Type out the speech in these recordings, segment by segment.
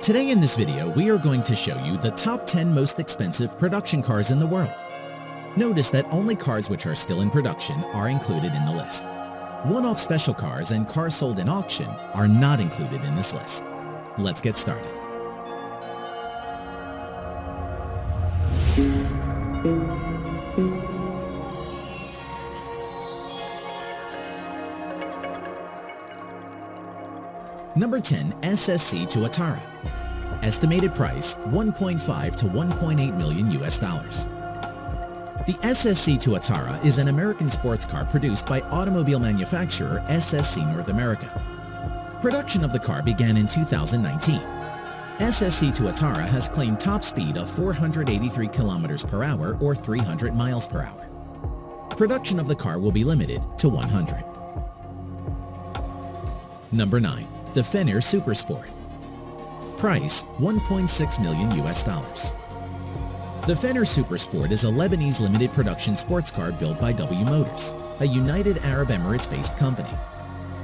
Today in this video, we are going to show you the top 10 most expensive production cars in the world. Notice that only cars which are still in production are included in the list. One-off special cars and cars sold in auction are not included in this list. Let's get started. Number 10. SSC Tuatara. Estimated price $1.5 to $1.8 million US. The SSC Tuatara is an American sports car produced by automobile manufacturer SSC North America. Production of the car began in 2019. SSC Tuatara has claimed top speed of 483 kilometers per hour or 300 miles per hour. Production of the car will be limited to 100. Number 9. The Fenner Supersport. Price $1.6 million US. The Fenner Supersport is a Lebanese limited production sports car built by W Motors, a United Arab Emirates-based company.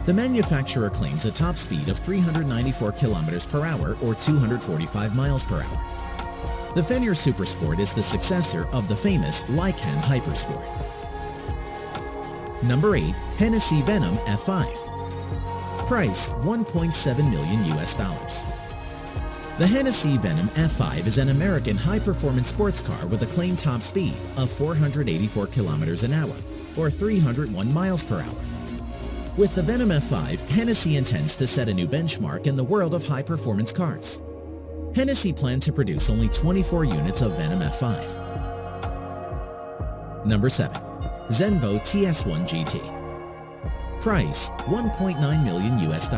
The manufacturer claims a top speed of 394 kilometers per hour or 245 miles per hour. The Fenner Supersport is the successor of the famous righthand Hypersport. Number 8. Hennessy Venom F5. Price $1.7 million US. The Hennessy Venom F5 is an American high-performance sports car with a claimed top speed of 484 kilometers an hour or 301 miles per hour. With the Venom F5, Hennessy intends to set a new benchmark in the world of high-performance cars. Hennessy planned to produce only 24 units of Venom F5. Number 7. Zenvo TS1 GT. Price $1.9 million US.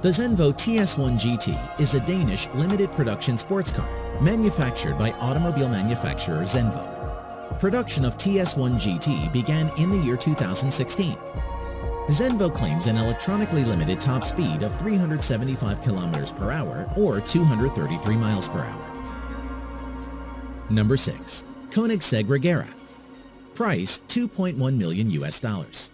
The Zenvo TS1 GT is a Danish limited production sports car manufactured by automobile manufacturer Zenvo. Production of TS1 GT began in the year 2016. Zenvo claims an electronically limited top speed of 375 kilometers per hour or 233 miles per hour. Number 6. Koenigsegg Regera. Price $2.1 million US.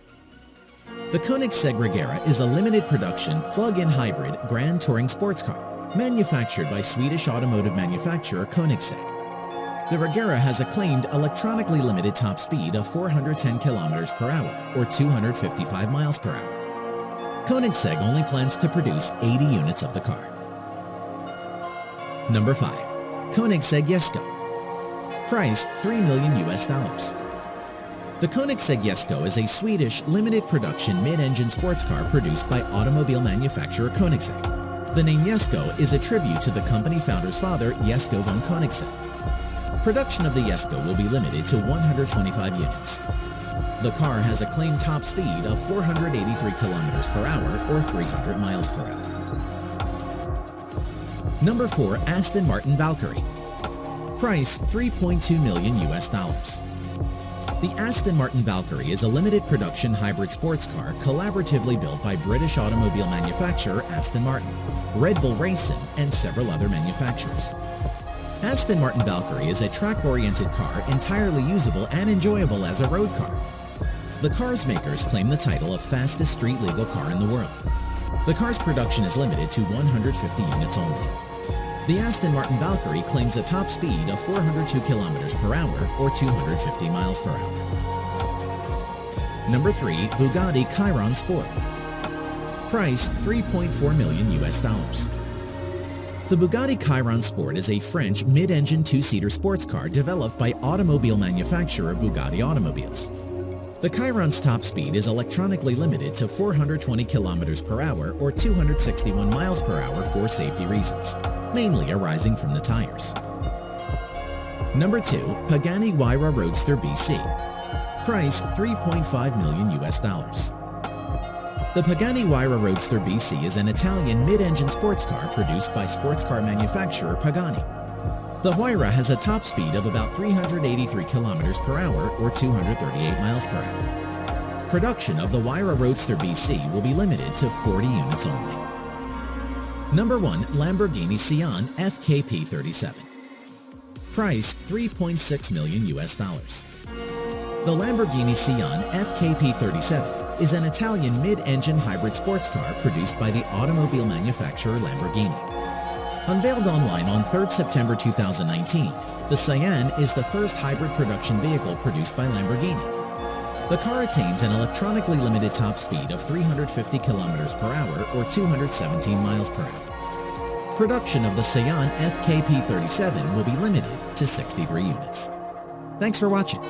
The Koenigsegg Regera is a limited production plug-in hybrid grand touring sports car manufactured by Swedish automotive manufacturer Koenigsegg. The Regera has a claimed electronically limited top speed of 410 kilometers per hour or 255 miles per hour. Koenigsegg only plans to produce 80 units of the car. Number 5. Koenigsegg Jesko. Price $3 million US. The Koenigsegg Jesko is a Swedish limited production mid-engine sports car produced by automobile manufacturer Koenigsegg. The name Jesko is a tribute to the company founder's father, Jesko von Koenigsegg. Production of the Jesko will be limited to 125 units. The car has a claimed top speed of 483 kilometers per hour or 300 miles per hour. Number 4. Aston Martin Valkyrie. Price $3.2 million US. The Aston Martin Valkyrie is a limited production hybrid sports car collaboratively built by British automobile manufacturer Aston Martin, Red Bull Racing, and several other manufacturers. Aston Martin Valkyrie is a track-oriented car entirely usable and enjoyable as a road car. The car's makers claim the title of fastest street legal car in the world. The car's production is limited to 150 units only. The Aston Martin Valkyrie claims a top speed of 402 kilometers per hour or 250 miles per hour. Number 3. Bugatti Chiron Sport. Price $3.4 million US. The Bugatti Chiron Sport is a French mid-engine two-seater sports car developed by automobile manufacturer Bugatti Automobiles. The Chiron's top speed is electronically limited to 420 kilometers per hour or 261 miles per hour for safety reasons, mainly arising from the tires. Number 2. Pagani Huayra Roadster BC. Price $3.5 million US. The Pagani Huayra Roadster BC is an Italian mid-engine sports car produced by sports car manufacturer Pagani. The Huayra has a top speed of about 383 kilometers per hour or 238 miles per hour. Production of the Huayra Roadster BC will be limited to 40 units only. Number 1. Lamborghini Sian FKP37. Price $3.6 million US. The Lamborghini Sian FKP37 is an Italian mid-engine hybrid sports car produced by the automobile manufacturer Lamborghini. Unveiled online on 3rd September 2019, the Cyan is the first hybrid production vehicle produced by Lamborghini. The car attains an electronically limited top speed of 350 kilometers per hour or 217 miles per hour. Production of the Cyan FKP37 will be limited to 63 units. Thanks for watching.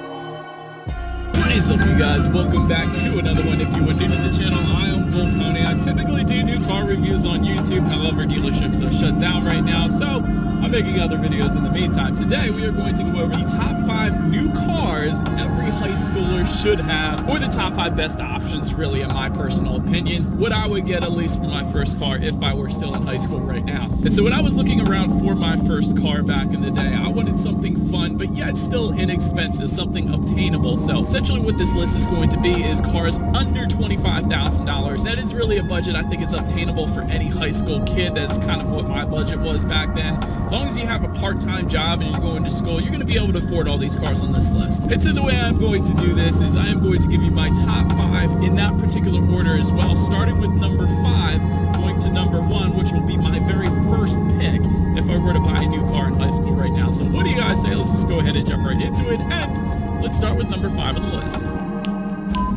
What is up, you guys? Welcome back to another one. If you are new to the channel, I am Bull Pony. I typically do new car reviews on YouTube. However, dealerships are shut down right now, so I'm making other videos in the meantime. Today, we are going to go over the top 5 new cars every high schooler should have, or the top 5 best options, really, in my personal opinion. What I would get, at least for my first car, if I were still in high school right now. And so when I was looking around for my first car back in the day, I wanted something fun, but yet still inexpensive, something obtainable. So essentially what this list is going to be is cars under $25,000. That is really a budget I think is obtainable for any high school kid. That's kind of what my budget was back then. As long as you have a part-time job and you're going to school, you're going to be able to afford all these cars on this list. And so the way I'm going to do this is I am going to give you my top 5 in that particular order as well, starting with number 5, going to number 1, which will be my very first pick if I were to buy a new car in high school right now. So what do you guys say? Let's just go ahead and jump right into it, and let's start with number 5 on the list.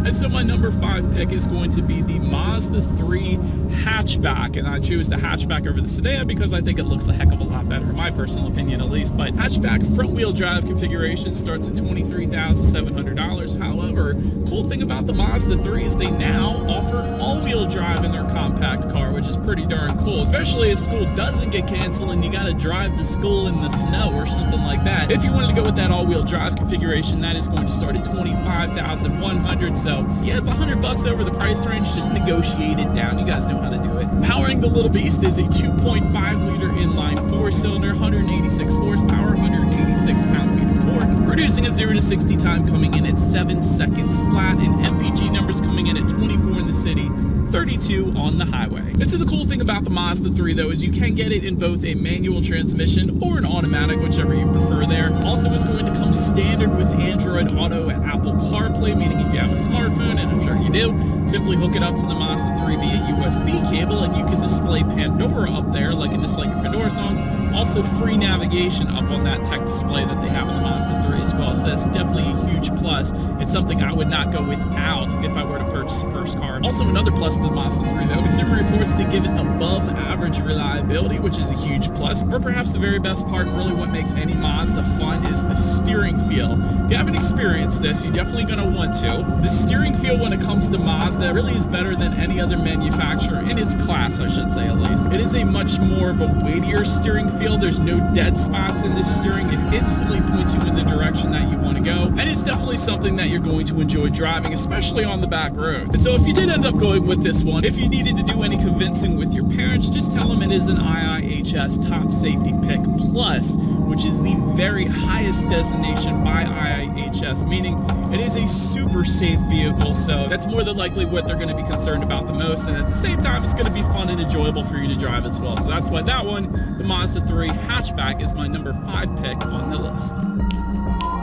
And so my number 5 pick is going to be the Mazda 3 hatchback, and I choose the hatchback over the sedan because I think it looks a heck of a lot better, in my personal opinion at least. But hatchback front-wheel drive configuration starts at $23,700. However, cool thing about the Mazda 3 is they now offer all-wheel drive in their compact car, which is pretty darn cool, especially if school doesn't get canceled and you got to drive to school in the snow or something like that. If you wanted to go with that all-wheel drive configuration, that is going to start at $25,100. So yeah, it's $100 over the price range. Just negotiate it down. You guys know how to do it. Powering the little beast is a 2.5 liter inline 4-cylinder, 186 horsepower, 186 pound-feet of torque, producing a 0 to 60 time coming in at 7 seconds flat, and MPG numbers coming in at 24 in the city, 32 on the highway. And so the cool thing about the Mazda 3 though is you can get it in both a manual transmission or an automatic, whichever you prefer there. Also, it's going to come standard with Android Auto and Apple CarPlay, meaning if you have a smartphone, and I'm sure you do, simply hook it up to the Mazda 3 via USB cable and you can display Pandora up there, like in just like your Pandora songs. Also free navigation up on that tech display that they have on the Mazda 3 as well. So that's definitely a huge plus. It's something I would not go without if I were to purchase a first car. Also, another plus to the Mazda 3 though, consumer reports to give it above average reliability, which is a huge plus. Or perhaps the very best part, really what makes any Mazda fun, is the steering feel. If you haven't experienced this, you're definitely going to want to. The steering feel when it comes to Mazda really is better than any other manufacturer in its class, I should say at least. It is a much more of a weightier steering feel. There's no dead spots in this steering. It instantly points you in the direction that you want to go, and it's definitely something that you're going to enjoy driving, especially on the back road. And so if you did end up going with this one, if you needed to do any convincing with your parents, just tell them it is an IIHS Top Safety Pick Plus, which is the very highest designation by IIHS, meaning it is a super safe vehicle. So that's more than likely what they're going to be concerned about the most, and at the same time it's going to be fun and enjoyable for you to drive as well. So that's why that one, the Mazda 3 hatchback, is my number 5 pick on the list.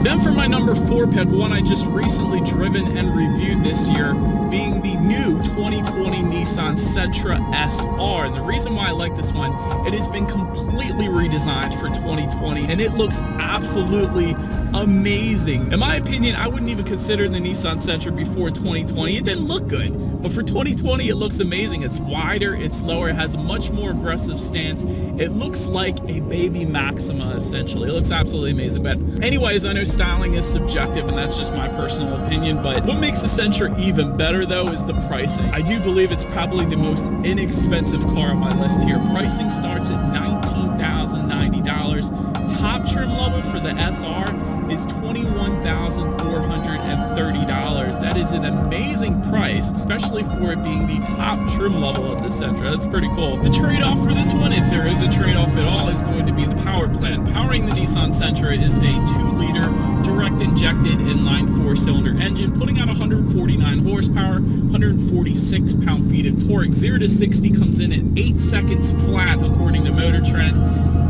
Then for my number 4 pick, one I just recently driven and reviewed this year, being the new 2020 Nissan Sentra SR. And the reason why I like this one, it has been completely redesigned for 2020 and it looks absolutely amazing. In my opinion, I wouldn't even consider the Nissan Sentra before 2020. It didn't look good. But for 2020, it looks amazing. It's wider, it's lower, it has a much more aggressive stance. It looks like a baby Maxima, essentially. It looks absolutely amazing. But anyways, I know styling is subjective, and that's just my personal opinion. But what makes the Sentra even better, though, is the pricing. I do believe it's probably the most inexpensive car on my list here. Pricing starts at $19,090. Top trim level for the SR is $21,430. That is an amazing price, especially for it being the top trim level of the Sentra. That's pretty cool. The trade-off for this one, if there is a trade-off at all, is going to be the power plant. Powering the Nissan Sentra is a 2-liter direct injected inline 4-cylinder engine, putting out 149 horsepower, 146 pound-feet of torque. 0 to 60 comes in at 8 seconds flat, according to Motor Trend.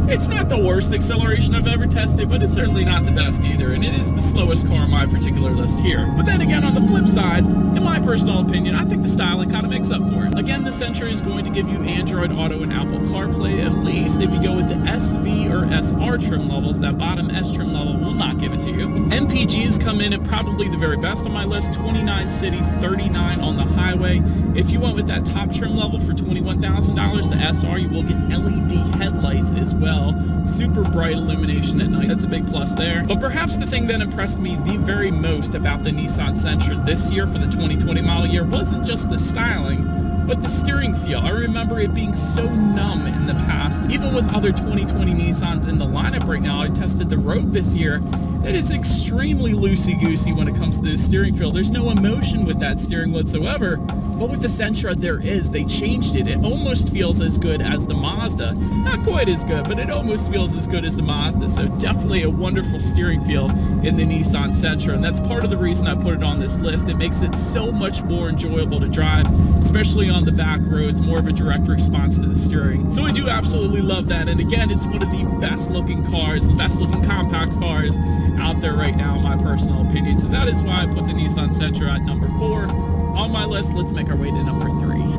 It's not the worst acceleration I've ever tested, but it's certainly not the best either, and it is the slowest car on my particular list here. But then again, on the flip side, in my personal opinion, I think the styling kind of makes up for it. Again, the Sentra is going to give you Android Auto and Apple CarPlay, at least if you go with the SV or SR trim levels. That bottom S trim level will not give it to you. MPGs come in at probably the very best on my list, 29 city, 39 on the highway. If you went with that top trim level for $21,000, the SR, you will get LED headlights as well. Super bright illumination at night. That's a big plus there. But perhaps the thing that impressed me the very most about the Nissan Sentra this year for the 2020 model year wasn't just the styling, but the steering feel. I remember it being so numb in the past. Even with other 2020 Nissans in the lineup right now, I tested the Rogue this year. It is extremely loosey-goosey when it comes to the steering feel. There's no emotion with that steering whatsoever. But with the Sentra, there is. They changed it. It almost feels as good as the Mazda. Not quite as good, but it almost feels as good as the Mazda. So definitely a wonderful steering feel in the Nissan Sentra. And that's part of the reason I put it on this list. It makes it so much more enjoyable to drive, especially on the back roads, more of a direct response to the steering. So I do absolutely love that. And again, it's one of the best looking cars, the best looking compact cars out there right now, in my personal opinion. So that is why I put the Nissan Sentra at number 4 on my list. Let's make our way to number 3.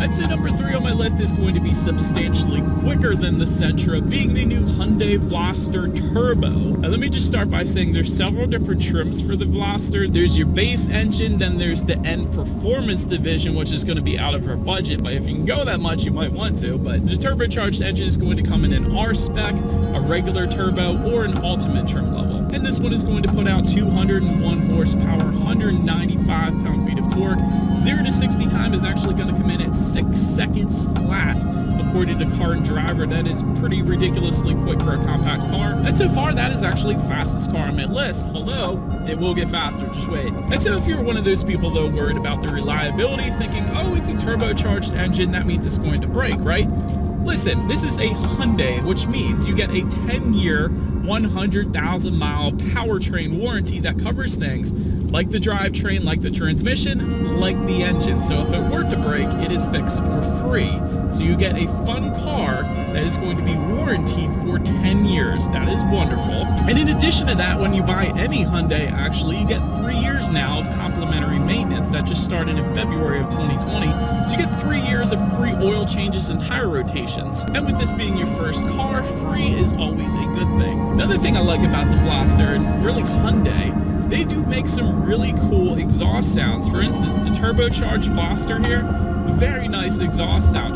I'd say number 3 on my list is going to be substantially quicker than the Sentra, being the new Hyundai Veloster Turbo. Now, let me just start by saying there's several different trims for the Veloster. There's your base engine, then there's the N Performance division, which is going to be out of our budget, but if you can go that much, you might want to. But the turbocharged engine is going to come in an R spec, a regular turbo, or an ultimate trim level. And this one is going to put out 201 horsepower, 195 pound-feet of torque. 0 to 60 time is actually going to come in at 6 seconds flat. According to Car and Driver, that is pretty ridiculously quick for a compact car. And so far, that is actually the fastest car on my list, although it will get faster, just wait. And so if you're one of those people, though, worried about the reliability, thinking, oh, it's a turbocharged engine, that means it's going to break, right? Listen, this is a Hyundai, which means you get a 10-year, 100,000-mile powertrain warranty that covers things like the drivetrain, like the transmission, like the engine. So if it were to break, it is fixed for free. So you get a fun car that is going to be warranted for 10 years. That is wonderful. And in addition to that, when you buy any Hyundai, actually, you get 3 years now of complimentary maintenance that just started in February of 2020. So you get 3 years of free oil changes and tire rotations. And with this being your first car, free is always a good thing. Another thing I like about the Veloster, and really Hyundai, they do make some really cool exhaust sounds. For instance, the turbocharged Veloster here, very nice exhaust sound.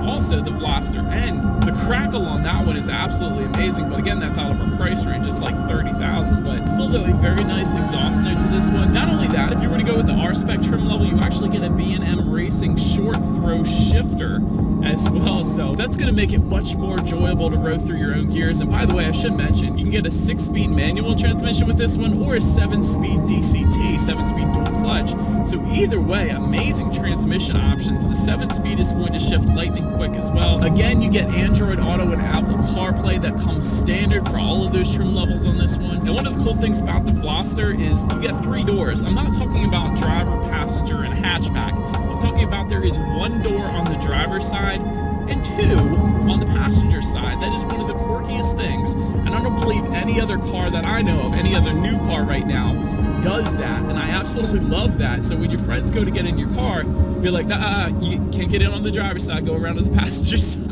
Also, the Veloster N, the crackle on that one is absolutely amazing. But again, that's out of our price range. It's like $30,000, but still a very nice exhaust note to this one. Not only that, if you were to go with the R-Spec trim level, you actually get a B&M Racing short throw shifter as well, so that's going to make it much more enjoyable to row through your own gears. And by the way, I should mention, you can get a 6-speed manual transmission with this one, or a 7-speed DCT, 7-speed dual clutch. So either way, amazing transmission options. The 7-speed is going to shift lightning quick as well. Again, you get Android Auto and Apple CarPlay that comes standard for all of those trim levels on this one. And one of the cool things about the Veloster is you get 3 doors. I'm not talking about driver, passenger, and hatchback. I'm talking about there is 1 door on the driver's side and 2 on the passenger side. That is one of the quirkiest things, and I don't believe any other car that I know of, any other new car right now, does that, and I absolutely love that. So when your friends go to get in your car, you're like, you can't get in on the driver's side, go around to the passenger side.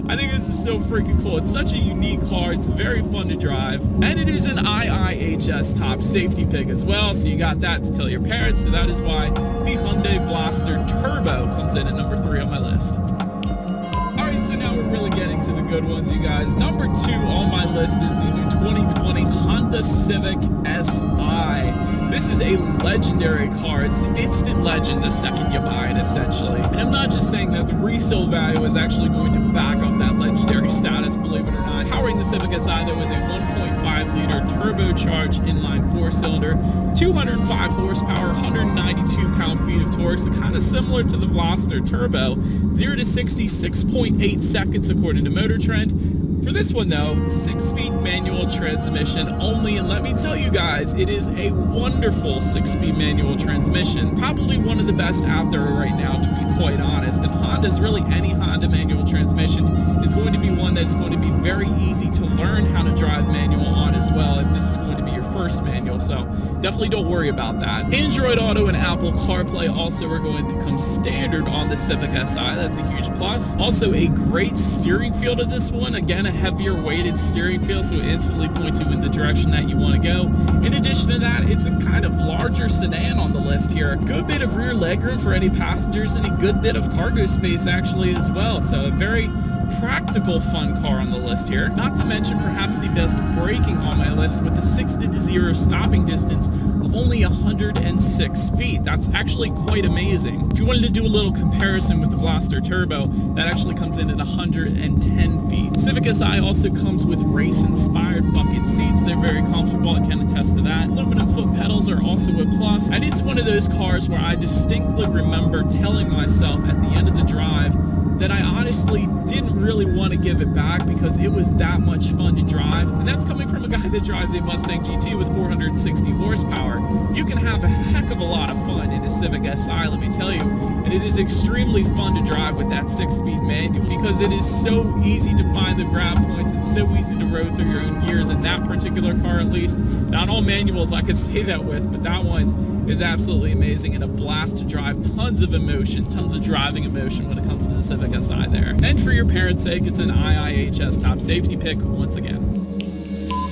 I think this is so freaking cool. It's such a unique car. It's very fun to drive. And it is an IIHS top safety pick as well. So you got that to tell your parents. So that is why the Hyundai Veloster Turbo comes in at number 3 on my list. Alright, so now we're really getting to the good ones, you guys. Number 2 on my list is the new 2020 Honda Civic Si. This is a legendary car. It's an instant legend the second you buy it, essentially. And I'm not just saying that the resale value is actually going to back up that legendary status, believe it or not. Powering the Civic Si, though, is a 1.5-liter turbocharged inline 4-cylinder, 205 horsepower, 192 pound-feet of torque, so kind of similar to the Veloster Turbo. 0 to 60, 6.8 seconds according to Motor Trend. For this one, though, 6-speed manual transmission only, and let me tell you guys, it is a wonderful 6-speed manual transmission. Probably one of the best out there right now, to be quite honest. And Honda's, really any Honda manual transmission, is going to be one that's going to be very easy to learn how to drive manual on as well, if this is going to be your first manual. So definitely don't worry about that. Android Auto and Apple CarPlay also are going to come standard on the Civic Si. That's a huge plus. Also a great steering feel to this one. Again, a heavier weighted steering feel, so it instantly points you in the direction that you want to go. In addition to that, it's a kind of larger sedan on the list here. A good bit of rear legroom for any passengers and a good bit of cargo space actually as well. So a very practical, fun car on the list here. Not to mention perhaps the best braking on my list, with a 60-0 stopping distance of only 106 feet. That's actually quite amazing. If you wanted to do a little comparison with the Blaster Turbo, that actually comes in at 110 feet. Civic Si also comes with race-inspired bucket seats. They're very comfortable, I can attest to that. Aluminum foot pedals are also a plus, and it's one of those cars where I distinctly remember telling myself at the end of the drive that I honestly didn't really want to give it back because it was that much fun to drive. And that's coming from a guy that drives a Mustang GT with 460 horsepower. You can have a heck of a lot of fun in a Civic Si, let me tell you. And it is extremely fun to drive with that 6-speed manual because it is so easy to find the grab points. It's so easy to row through your own gears in that particular car, at least. Not all manuals I could say that with, but that one is absolutely amazing and a blast to drive. Tons of emotion, tons of driving emotion when it comes to the Civic Si there. And for your parents' sake, it's an IIHS top safety pick once again.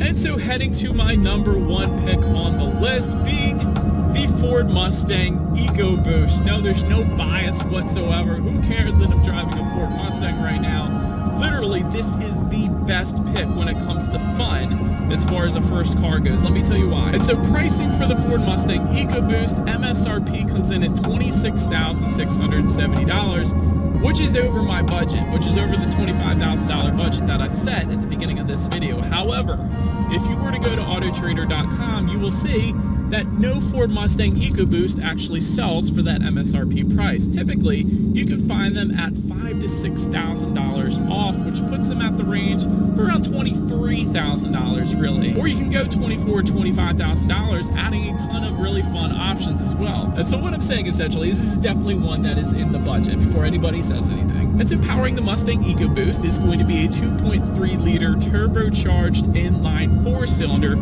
And so heading to my number one pick on the list, being the Ford Mustang EcoBoost. No, there's no bias whatsoever. Who cares that I'm driving a Ford Mustang right now? Literally, this is the best pick when it comes to fun as far as a first car goes. Let me tell you why. And so pricing for the Ford Mustang EcoBoost, MSRP comes in at $26,670, which is over my budget, which is over the $25,000 budget that I set at the beginning of this video. However, if you were to go to autotrader.com, you will see that no Ford Mustang EcoBoost actually sells for that MSRP price. Typically, you can find them at $5,000 to $6,000 off, which puts them at the range for around $23,000 really. Or you can go $24,000, $25,000, adding a ton of really fun options as well. And so what I'm saying essentially is this is definitely one that is in the budget before anybody says anything. And so powering the Mustang EcoBoost is going to be a 2.3-liter turbocharged inline 4-cylinder,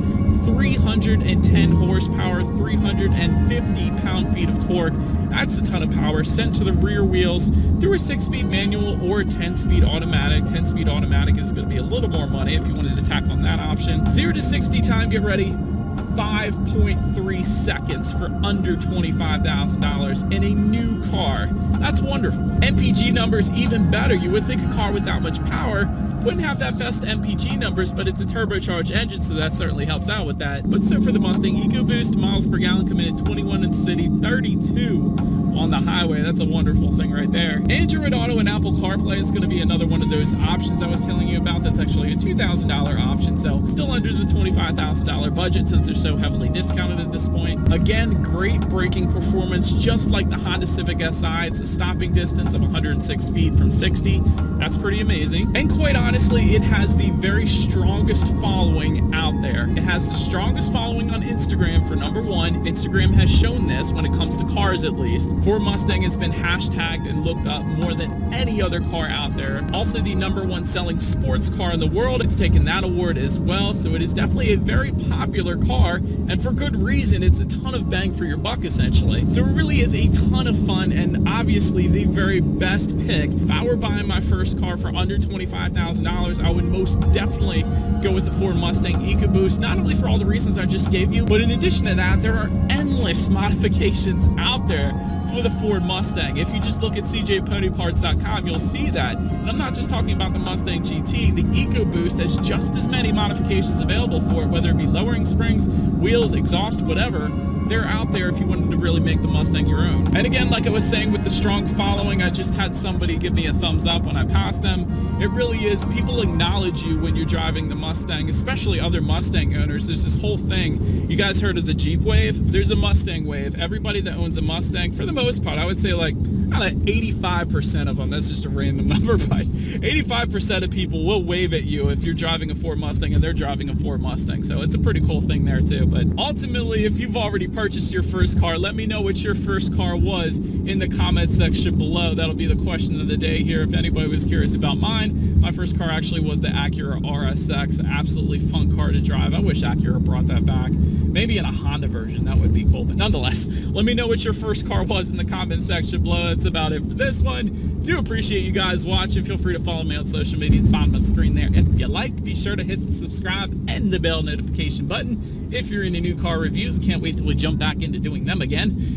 310 horsepower, 350 pound-feet of torque. That's a ton of power sent to the rear wheels through a 6-speed manual or a 10-speed automatic. 10-speed automatic is going to be a little more money if you wanted to tack on that option. 0 to 60 time, get ready, 5.3 seconds for under $25,000 in a new car. That's wonderful. MPG numbers even better. You would think a car with that much power wouldn't have that best MPG numbers, but it's a turbocharged engine, so that certainly helps out with that. But so for the Mustang EcoBoost, miles per gallon come in at 21 in the city, 32 on the highway. That's a wonderful thing right there. Android Auto and Apple CarPlay is going to be another one of those options I was telling you about. That's actually a $2,000 option, so still under the $25,000 budget since they're so heavily discounted at this point. Again, great braking performance, just like the Honda Civic Si. It's a stopping distance of 106 feet from 60. That's pretty amazing. And quite honestly, it has the very strongest following out there. It has the strongest following on Instagram for number one. Instagram has shown this when it comes to cars, at least. Ford Mustang has been hashtagged and looked up more than any other car out there. Also the number one selling sports car in the world. It's taken that award as well. So it is definitely a very popular car, and for good reason. It's a ton of bang for your buck, essentially. So it really is a ton of fun, and obviously the very best pick. If I were buying my first car for under $25,000, I would most definitely go with the Ford Mustang EcoBoost, not only for all the reasons I just gave you, but in addition to that, there are endless modifications out there for the Ford Mustang. If you just look at cjponyparts.com, you'll see that. And I'm not just talking about the Mustang GT. The EcoBoost has just as many modifications available for it, whether it be lowering springs, wheels, exhaust, whatever. They're out there if you wanted to really make the Mustang your own. And again, like I was saying, with the strong following, I just had somebody give me a thumbs up when I passed them. It really is, people acknowledge you when you're driving the Mustang, especially other Mustang owners. There's this whole thing. You guys heard of the Jeep wave? There's a Mustang wave. Everybody that owns a Mustang, for the most part, I would say like 85% of them, that's just a random number, but 85% of people will wave at you if you're driving a Ford Mustang and they're driving a Ford Mustang. So it's a pretty cool thing there too. But ultimately, if you've already purchased your first car. Let me know what your first car was in the comment section below. That'll be the question of the day here. If anybody was curious about mine, my first car actually was the Acura RSX. Absolutely fun car to drive. I wish Acura brought that back. Maybe in a Honda version. That would be cool. But nonetheless, let me know what your first car was in the comment section below. That's about it for this one. Do appreciate you guys watching. Feel free to follow me on social media. Bottom of the screen there. If you like, be sure to hit the subscribe and the bell notification button. If you're into new car reviews, can't wait till we jump back into doing them again.